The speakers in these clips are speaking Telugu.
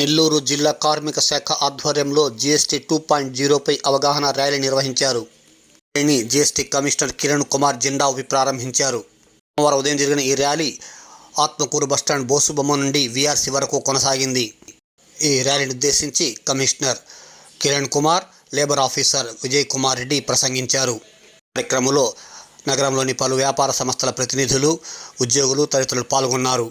నెల్లూరు జిల్లా కార్మిక శాఖ ఆధ్వర్యంలో జీఎస్టీ 2.0 పై అవగాహన ర్యాలీ నిర్వహించారు. ర్యాలీని జీఎస్టీ కమిషనర్ కిరణ్ కుమార్ జెండా ఊపి ప్రారంభించారు. సోమవారం ఉదయం జరిగిన ఈ ర్యాలీ ఆత్మకూరు బస్టాండ్ బోసుబొమ్మ నుండి వీఆర్సీ వరకు కొనసాగింది. ఈ ర్యాలీని ఉద్దేశించి commissioner Kiran Kumar, labour officer Vijay Kumar Reddy ప్రసంగించారు. కార్యక్రమంలో నగరంలోని పలు వ్యాపార సంస్థల ప్రతినిధులు, ఉద్యోగులు తదితరులు పాల్గొన్నారు.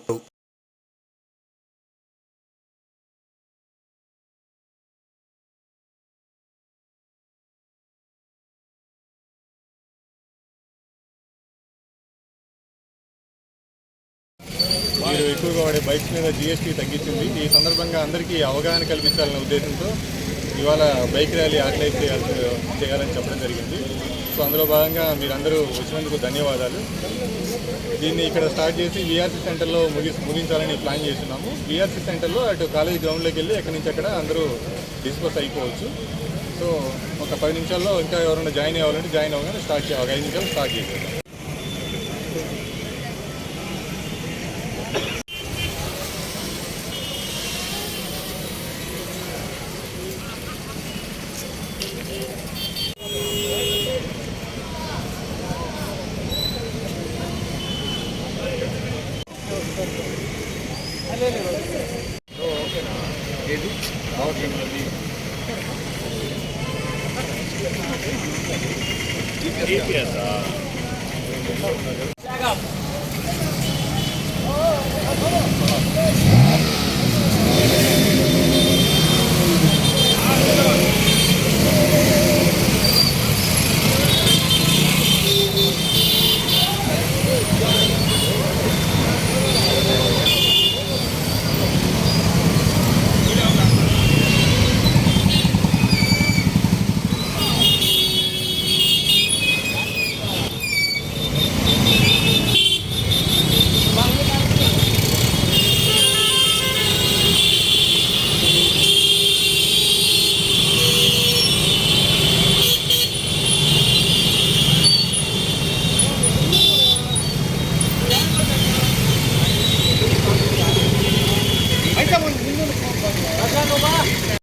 మీరు ఎక్కువగా వాడే బైక్స్ మీద జీఎస్టీ తగ్గించింది. ఈ సందర్భంగా అందరికీ అవగాహన కల్పించాలనే ఉద్దేశంతో ఇవాళ బైక్ ర్యాలీ ఆర్గనైజ్ చేయాలని చెప్పడం జరిగింది. సో అందులో భాగంగా మీరందరూ వచ్చినందుకు ధన్యవాదాలు. దీన్ని ఇక్కడ స్టార్ట్ చేసి వీఆర్సీ సెంటర్లో ముగించాలని ప్లాన్ చేస్తున్నాము. వీఆర్సీ సెంటర్లో అటు కాలేజ్ గ్రౌండ్లోకి వెళ్ళి ఎక్కడి నుంచి అక్కడ అందరూ డిస్పోజ్ అయిపోవచ్చు. సో ఒక 10 నిమిషాల్లో ఇంకా ఎవరైనా జాయిన్ అవ్వాలంటే జాయిన్ అవ్వగానే ఒక 5 నిమిషాలు స్టార్ట్ చేసేద్దాం. ఓకేనా? ఏది ఓకే.